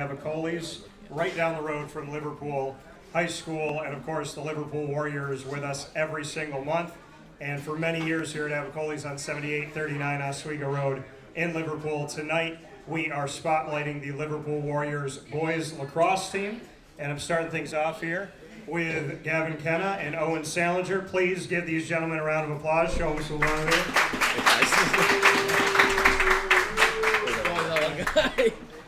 Avicolli's right down the road from Liverpool High School, and of course the Liverpool Warriors with us every single month. And for many years here at Avicolli's on 7839 Oswego Road in Liverpool. Tonight we are spotlighting the Liverpool Warriors boys lacrosse team, and I'm starting things off here with Gavin Kenna and Owen Salanger. Please give these gentlemen a round of applause. Show them some love here.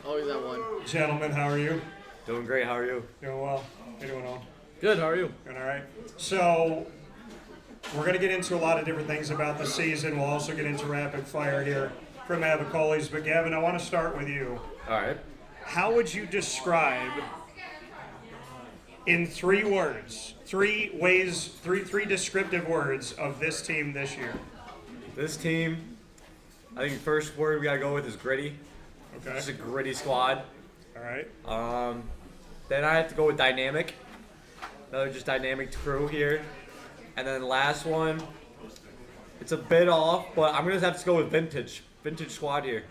Always that one. Gentlemen, how are you? Doing great. How are you? Doing well. How you doing, Owen? Good. How are you? Doing all right. So we're going to get into a lot of different things about the season. We'll also get into rapid fire here from Avicolli's. But Gavin, I want to start with you. All right. How would you describe in 3 words, 3 descriptive words of this team this year? This team, I think the first word we got to go with is gritty. Okay. It's a gritty squad. All right. Then I have to go with dynamic. Another just dynamic crew here. And then the last one, it's a bit off, but I'm going to have to go with vintage. Vintage squad here.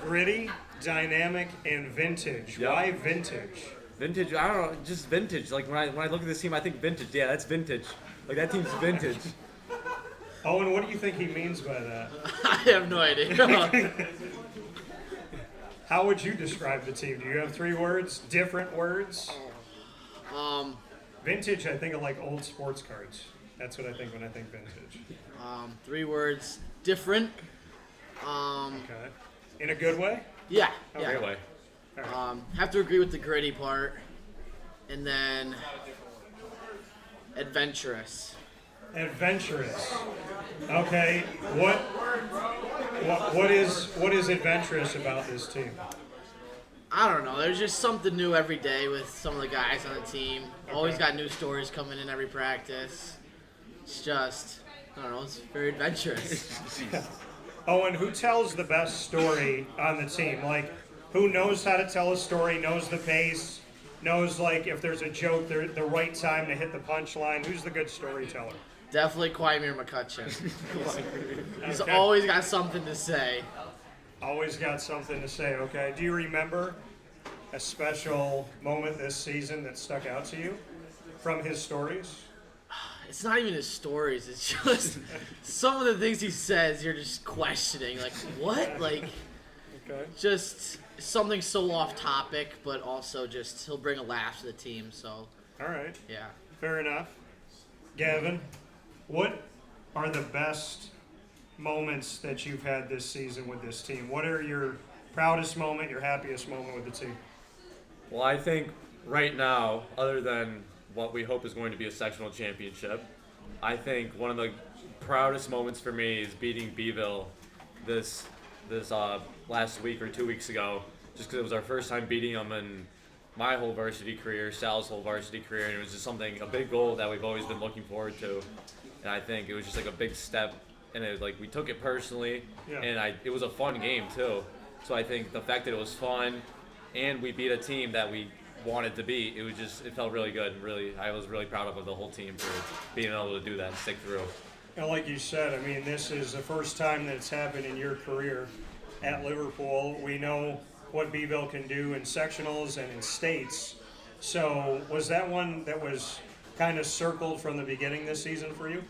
Gritty, dynamic, and vintage. Yep. Why vintage? Vintage, I don't know, just vintage. Like when I look at this team, I think vintage. Yeah, that's vintage. Like that team's vintage. Owen, what do you think he means by that? I have no idea. How would you describe the team? Do you have 3 words? Different words? Vintage, I think of like old sports cards. That's what I think when I think vintage. 3 words. Different. Okay. In a good way? Yeah. Okay. Great way. Have to agree with the gritty part, and then adventurous. Adventurous. Okay. What is adventurous about this team? I don't know. There's just something new every day with some of the guys on the team. Always got new stories coming in every practice. It's just, I don't know, it's very adventurous. Owen, who tells the best story on the team? Like, who knows how to tell a story, knows the pace, knows, like, if there's a joke, the right time to hit the punchline? Who's the good storyteller? Definitely Quimir McCutcheon. He's Okay. always got something to say. Always got something to say, okay. Do you remember a special moment this season that stuck out to you from his stories? It's not even his stories. It's just some of the things he says you're just questioning. Like, what? Like, Okay. just something so off topic, but also just he'll bring a laugh to the team. So, All right. yeah. Fair enough. Gavin, what are the best moments that you've had this season with this team? What are your proudest moment, your happiest moment with the team? Well, I think right now, other than what we hope is going to be a sectional championship, I think one of the proudest moments for me is beating Beeville this last week or 2 weeks ago, just because it was our first time beating them in my whole varsity career, Sal's whole varsity career, and it was just a big goal that we've always been looking forward to. And I think it was just like a big step, and it was like we took it personally, Yeah. and it was a fun game too. So I think the fact that it was fun, and we beat a team that we wanted to beat, it felt really good. I was really proud of the whole team for being able to do that and stick through. And like you said, I mean, this is the first time that it's happened in your career at Liverpool. We know what Beeville can do in sectionals and in states. So was that one that was kind of circled from the beginning this season for you?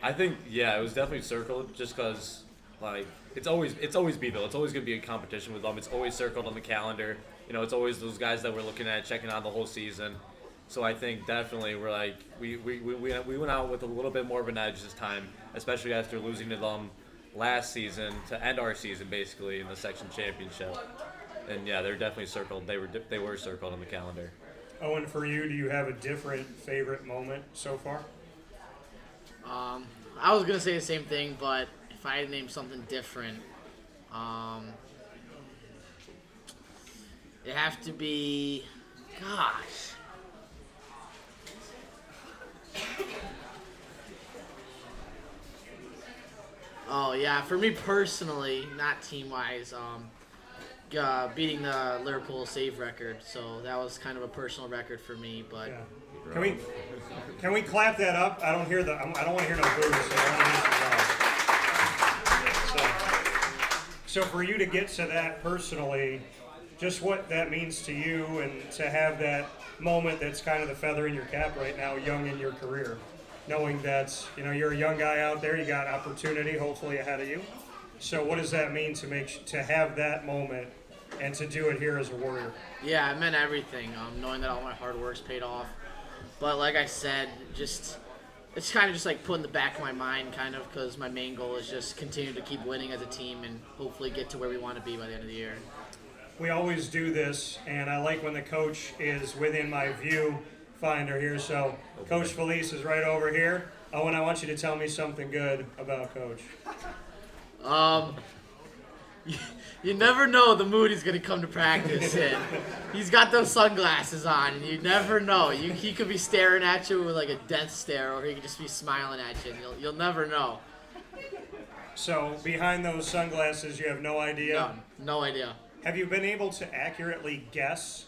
I think, yeah, it was definitely circled just because, like, it's always Beeville. It's always going to be a competition with them. It's always circled on the calendar. You know, it's always those guys that we're looking at, checking on the whole season. So I think definitely we're like, we went out with a little bit more of an edge this time, especially after losing to them last season to end our season basically in the section championship. And yeah, they're definitely circled. They were circled on the calendar. Owen, for you, do you have a different favorite moment so far? I was gonna say the same thing, but if I had to name something different, it'd have to be, gosh. Oh yeah, for me personally, not team-wise, beating the Liverpool save record. So that was kind of a personal record for me. But Yeah. Can we clap that up? I don't hear I don't want to hear no boos. So I want to hear some loud. So for you to get to that personally, just what that means to you and to have that moment that's kind of the feather in your cap right now, young in your career, knowing that you're a young guy out there, you got opportunity hopefully ahead of you. So what does that mean to have that moment and to do it here as a Warrior? Yeah, it meant everything. Knowing that all my hard work's paid off. But like I said, it's kind of just like put in the back of my mind, kind of, because my main goal is just continue to keep winning as a team and hopefully get to where we want to be by the end of the year. We always do this, and I like when the coach is within my view finder here. So Coach Felice is right over here. Owen, I want you to tell me something good about Coach. You never know the mood he's going to come to practice in. He's got those sunglasses on, and you never know. He could be staring at you with like a death stare, or he could just be smiling at you, and you'll never know. So behind those sunglasses, you have no idea? No idea. Have you been able to accurately guess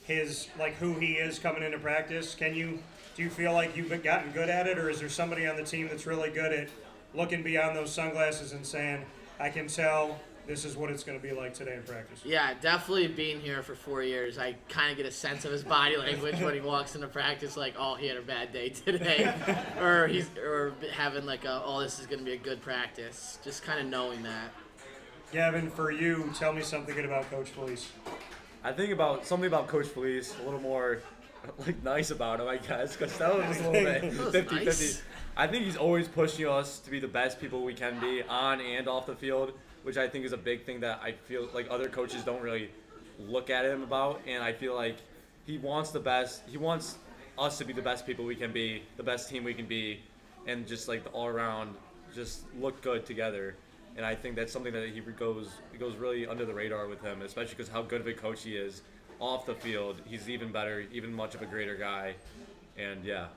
who he is coming into practice? Do you feel like you've gotten good at it, or is there somebody on the team that's really good at looking beyond those sunglasses and saying, I can tell this is what it's going to be like today in practice? Yeah, definitely being here for 4 years, I kind of get a sense of his body language when he walks into practice, like, oh, he had a bad day today, or having like this is going to be a good practice. Just kind of knowing that. Gavin, for you, tell me something good about Coach Felice. I think about something about Coach Felice, a little more nice about him, I guess, because that was a little bit 50-50. Nice. I think he's always pushing us to be the best people we can be on and off the field, which I think is a big thing that I feel like other coaches don't really look at him about. And I feel like he wants the best. He wants us to be the best people we can be, the best team we can be, and just like the all around, just look good together. And I think that's something that he goes really under the radar with him, especially because how good of a coach he is off the field. He's even better, even much of a greater guy. And yeah.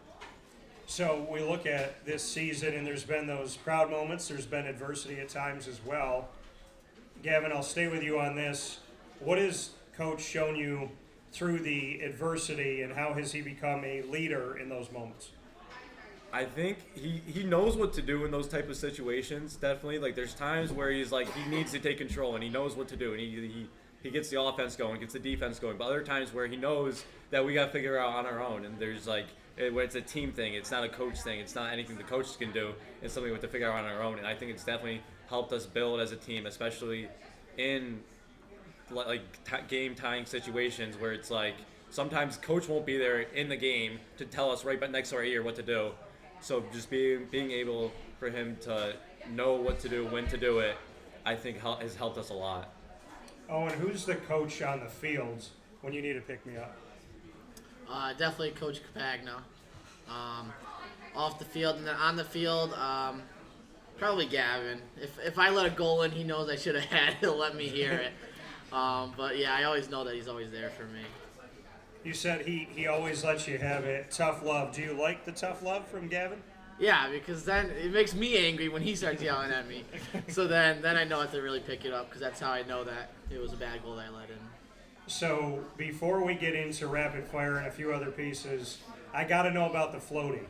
So we look at this season, and there's been those proud moments. There's been adversity at times as well. Gavin, I'll stay with you on this. What has Coach shown you through the adversity, and how has he become a leader in those moments? I think he knows what to do in those type of situations, definitely. Like, there's times where he's like, he needs to take control, and he knows what to do, and he gets the offense going, gets the defense going. But other times where he knows that we got to figure out on our own, and there's like, it's a team thing. It's not a coach thing. It's not anything the coaches can do. It's something we have to figure out on our own. And I think it's definitely helped us build as a team, especially in game-tying situations where it's like sometimes coach won't be there in the game to tell us right next to our ear what to do. So just being able for him to know what to do, when to do it, I think has helped us a lot. Owen, who's the coach on the field when you need to pick me up? Definitely Coach Capagno. Off the field, and then on the field, probably Gavin. If I let a goal in, he knows I should have had. He'll let me hear it. But yeah, I always know that he's always there for me. You said he always lets you have it. Tough love. Do you like the tough love from Gavin? Yeah, because then it makes me angry when he starts yelling at me. So then I know I have to really pick it up, because that's how I know that it was a bad goal that I let in. So before we get into rapid fire and a few other pieces, I got to know about the floaty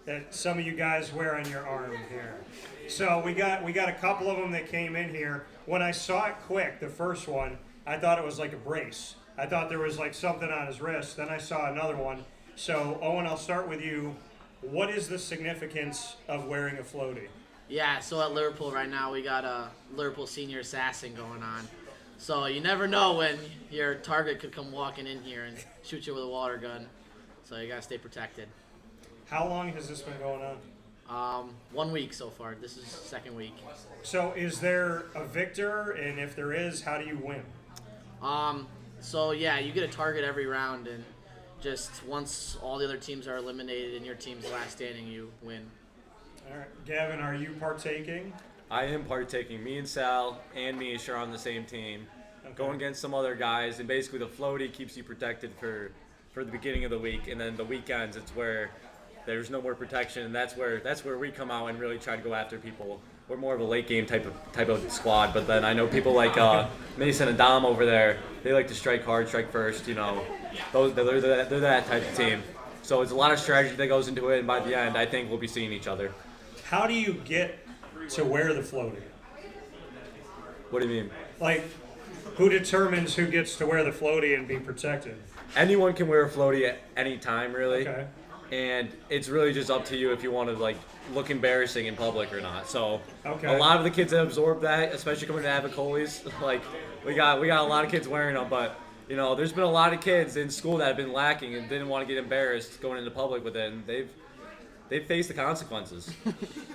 that some of you guys wear on your arm here. So we got a couple of them that came in here. When I saw it quick, the first one, I thought it was like a brace. I thought there was like something on his wrist. Then I saw another one. So Owen, I'll start with you. What is the significance of wearing a floaty? Yeah, so at Liverpool right now, we got a Liverpool senior assassin going on. So you never know when your target could come walking in here and shoot you with a water gun. So you got to stay protected. How long has this been going on? 1 week so far. This is second week. So is there a victor? And if there is, how do you win? So yeah, you get a target every round, and just once all the other teams are eliminated and your team's last standing, you win. All right. Gavin, are you partaking? I am partaking. Me and Sal and Mish are on the same team, going against some other guys, and basically the floaty keeps you protected for the beginning of the week, and then the weekends it's where there's no more protection, and that's where we come out and really try to go after people. We're more of a late game type of squad, but then I know people like Mason and Dom over there. They like to strike hard, strike first. You know, they're that type of team. So it's a lot of strategy that goes into it, and by the end, I think we'll be seeing each other. How do you get to wear the floaty? What do you mean? Like, Who determines who gets to wear the floaty and be protected? Anyone can wear a floaty at any time, really. Okay. And it's really just up to you if you want to like look embarrassing in public or not. So Okay. a lot of the kids that absorb that, especially coming to Avicolli's, like we got a lot of kids wearing them, but you know, there's been a lot of kids in school that have been lacking and didn't want to get embarrassed going into public with it, and they've faced the consequences.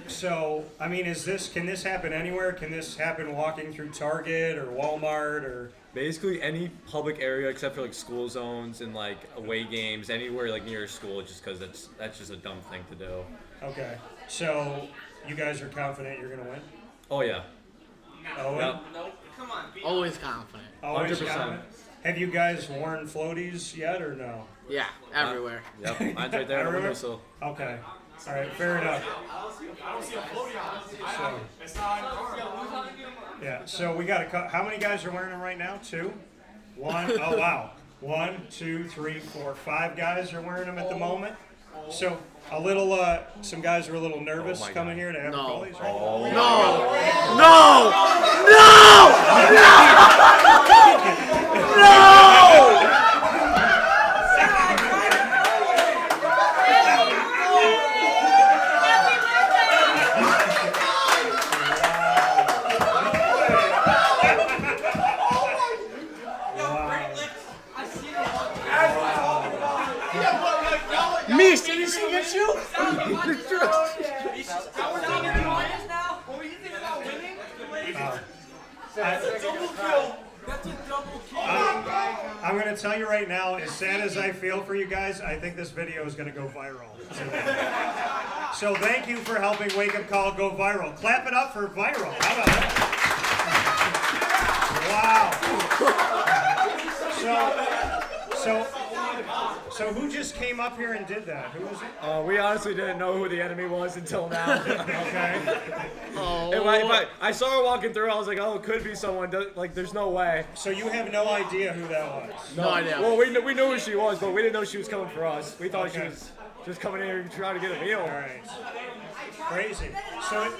So, I mean, can this happen anywhere? Can this happen walking through Target or Walmart or? Basically any public area except for like school zones and like away games, anywhere like near a school, just because that's just a dumb thing to do. Okay. So, you guys are confident you're going to win? Oh yeah. Owen? Yep. Always confident. Always 100%. confident? Have you guys worn floaties yet or no? Yeah, everywhere. Yep, mine's right there on the Everywhere? whistle. Okay. All right, fair enough. Yeah, so we got how many guys are wearing them right now? 2? 1? Oh, wow. 1, 2, 3, 4, 5 guys are wearing them at the moment. So a little, some guys are a little nervous my coming God. here to have No. goalies, right? Oh. Mish, did he see get you? I'm going to tell you right now, as sad as I feel for you guys, I think this video is going to go viral. So thank you for helping Wake Up Call go viral. Clap it up for viral. How about that? Wow. So who just came up here and did that? Who was it? We honestly didn't know who the enemy was until now. Okay. I saw her walking through. I was like, oh, it could be someone. Like, there's no way. So you have no idea who that was? No idea. Well, we knew who she was, but we didn't know she was coming for us. We thought she Okay. was just coming in here to try to get a meal. All right. Crazy. So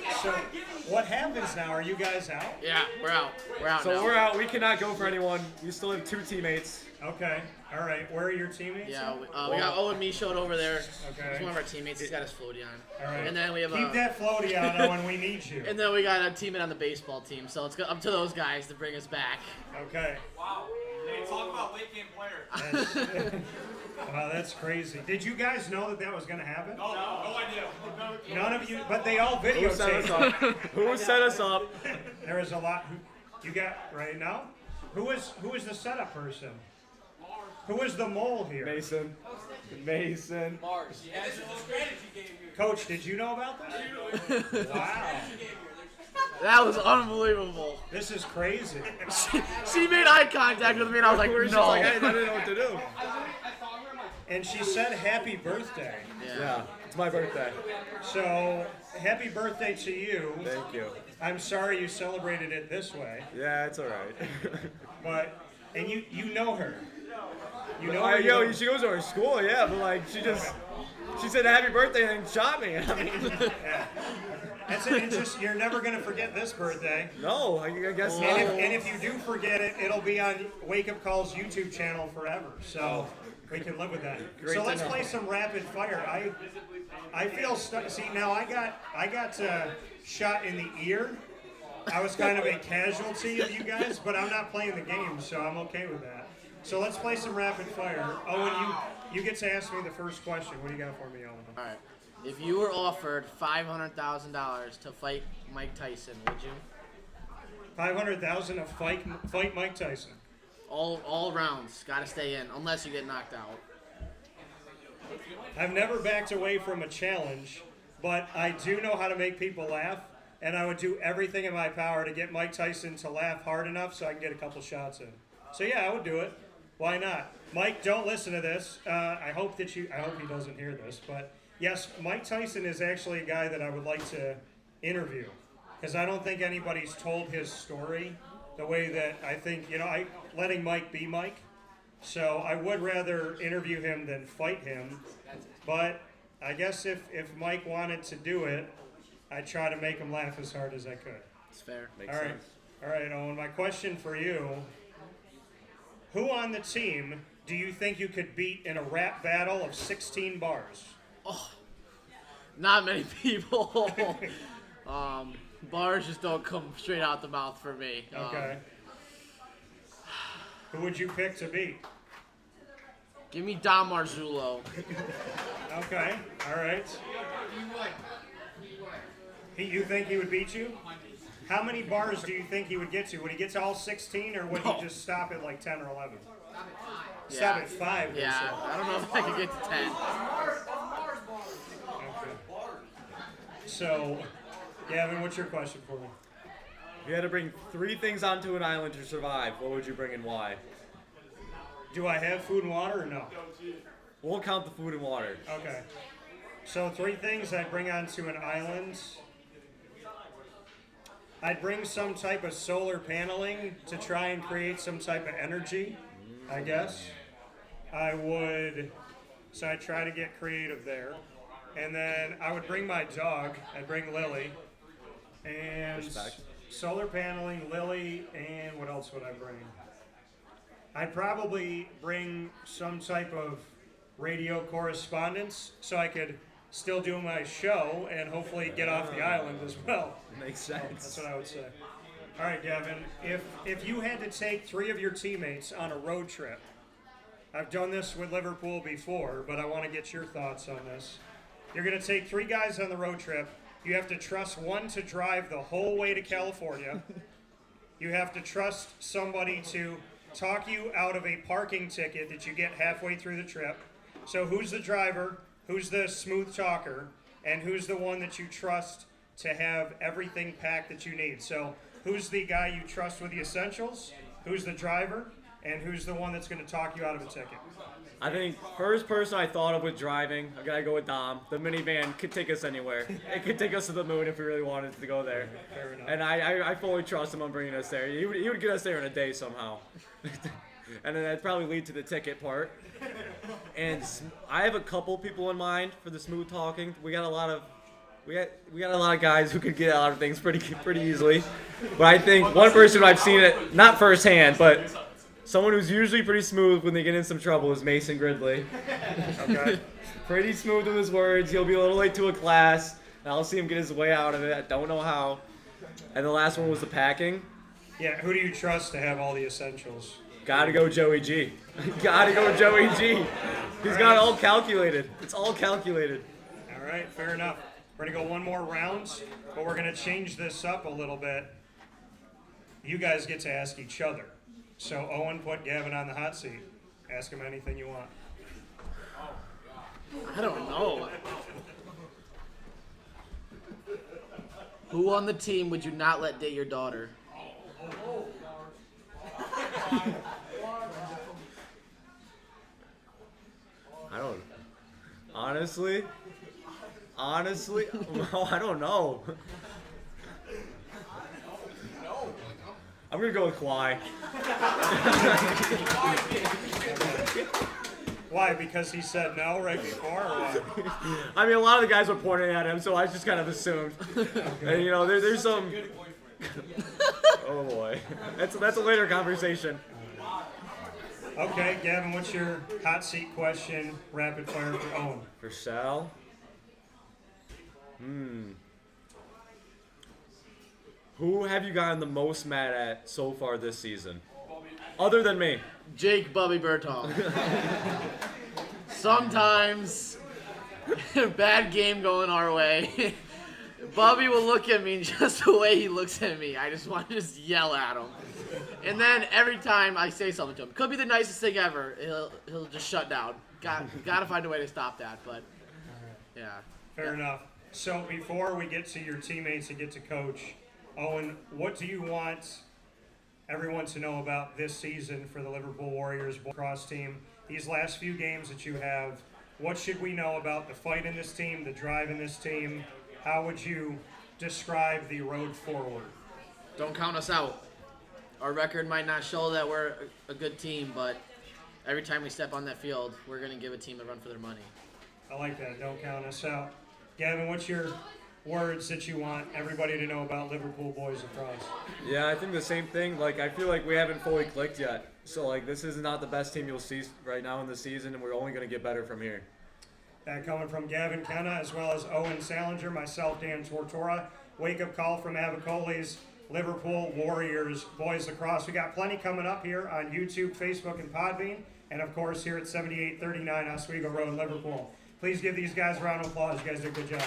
what happens now? Are you guys out? Yeah, we're out. We're out So now. we're out. We cannot go for anyone. We still have 2 teammates. Okay. All right. Where are your teammates? Yeah, we got Owen Michaud over there. Okay. He's one of our teammates. He's got his floaty on. All right. And then we have Keep that floaty on when we need you. And then we got a teammate on the baseball team. So it's up to those guys to bring us back. Okay. Wow. Hey, talk about late game player. Wow, that's crazy. Did you guys know that was going to happen? No idea. None of you, but they all Who set us videotaped. up? Who set us up? There was a lot. You got right now. Who was the setup person? Who was the mole here? Mason. This is the strategy game here. Coach, did you know about this? Wow, That was unbelievable. this is crazy. She made eye contact with me, and I was like, We were just no. like, I didn't know what to do. And she said happy birthday. Yeah, it's my birthday. So happy birthday to you. Thank you. I'm sorry you celebrated it this way, Yeah, it's all right. and you know her. You know her. Yo, she goes to our school, yeah, but like she said happy birthday and shot me. I mean, That's it. It's just you're never gonna forget this birthday. no, I guess not. And if you do forget it, it'll be on Wake Up Call's YouTube channel forever. So we can live with that. Great So to let's know. play some rapid fire. I feel stuck. See, now I got shot in the ear. I was kind of a casualty of you guys, but I'm not playing the game, so I'm okay with that. So let's play some rapid fire. Owen, you get to ask me the first question. What do you got for me, Owen? All right. If you were offered $500,000 to fight Mike Tyson, would you? 500,000 to fight Mike Tyson. All rounds, got to stay in, unless you get knocked out. I've never backed away from a challenge, but I do know how to make people laugh, and I would do everything in my power to get Mike Tyson to laugh hard enough so I can get a couple shots in. So yeah, I would do it. Why not? Mike, don't listen to this. I hope he doesn't hear this, but yes, Mike Tyson is actually a guy that I would like to interview, because I don't think anybody's told his story the way that I think, letting Mike be Mike. So I would rather interview him than fight him. But I guess if Mike wanted to do it, I'd try to make him laugh as hard as I could. It's fair. Makes All right. sense. All right, Owen, my question for you. Who on the team do you think you could beat in a rap battle of 16 bars? Not many people. Bars just don't come straight out the mouth for me. Okay. Who would you pick to beat? Give me Dom Marzullo. Okay, all right. You think he would beat you? How many bars do you think he would get to? Would he get to all 16, or would he just stop at like 10 or 11? Stop at 5. Yeah, I don't know if I could get to 10. Okay. So, Gavin, what's your question for me? If you had to bring 3 things onto an island to survive, what would you bring and why? Do I have food and water or no? We'll count the food and water. Okay. So 3 things I'd bring onto an island. I'd bring some type of solar paneling to try and create some type of energy, I guess. I'd try to get creative there. And then I would bring my dog. I'd bring Lily. And Respect. solar paneling, Lily, and what else would I bring? I'd probably bring some type of radio correspondence so I could still do my show and hopefully get off the island as well. Makes So sense. that's what I would say. All right, Gavin, if you had to take 3 of your teammates on a road trip, I've done this with Liverpool before, but I want to get your thoughts on this. You're going to take 3 guys on the road trip. You have to trust one to drive the whole way to California. You have to trust somebody to talk you out of a parking ticket that you get halfway through the trip. So who's the driver, who's the smooth talker, and who's the one that you trust to have everything packed that you need? So who's the guy you trust with the essentials, who's the driver, and who's the one that's going to talk you out of a ticket? I think first person I thought of with driving, I gotta go with Dom. The minivan could take us anywhere. It could take us to the moon if we really wanted to go there. Fair enough. And I fully trust him on bringing us there. He would get us there in a day somehow. And then that'd probably lead to the ticket part. And I have a couple people in mind for the smooth talking. We got a lot of guys who could get out of things pretty easily. But I think one person I've seen it not firsthand, but someone who's usually pretty smooth when they get in some trouble is Mason Gridley. Okay. Pretty smooth with his words. He'll be a little late to a class, and I'll see him get his way out of it. I don't know how. And the last one was the packing. Yeah, who do you trust to have all the essentials? Gotta go Joey G. Gotta go Joey G. He's got it all calculated. It's all calculated. All right, fair enough. We're going to go one more round, but we're going to change this up a little bit. You guys get to ask each other. So Owen, put Gavin on the hot seat. Ask him anything you want. I don't know. Who on the team would you not let date your daughter? I don't. Honestly, no, I don't know. I'm gonna go with Kawhi. Why? Because he said no right before, or what? I mean, a lot of the guys were pointing at him, so I just kind of assumed. And you know, there's some. Oh boy, that's a later conversation. Okay, Gavin, what's your hot seat question, rapid fire for Owen? For Sal. Who have you gotten the most mad at so far this season? Other than me. Jake Bubby Bertall. Sometimes, bad game going our way. Bubby will look at me, and just the way he looks at me, I just want to just yell at him. And then every time I say something to him, could be the nicest thing ever, he'll just shut down. Got to find a way to stop that, but yeah. Fair enough. So before we get to your teammates and get to coach, Owen, what do you want everyone to know about this season for the Liverpool Warriors lacrosse team? These last few games that you have, what should we know about the fight in this team, the drive in this team? How would you describe the road forward? Don't count us out. Our record might not show that we're a good team, but every time we step on that field, we're going to give a team a run for their money. I like that. Don't count us out. Gavin, what's your words that you want everybody to know about Liverpool boys lacrosse? Yeah, I think the same thing. Like, I feel like we haven't fully clicked yet. So, like, this is not the best team you'll see right now in the season, and we're only going to get better from here. That coming from Gavin Kenna, as well as Owen Salanger, myself, Dan Tortora. Wake-up call from Avicolli's Liverpool Warriors boys lacrosse. We got plenty coming up here on YouTube, Facebook, and Podbean, and of course here at 7839 Oswego Road, Liverpool. Please give these guys a round of applause. You guys did a good job.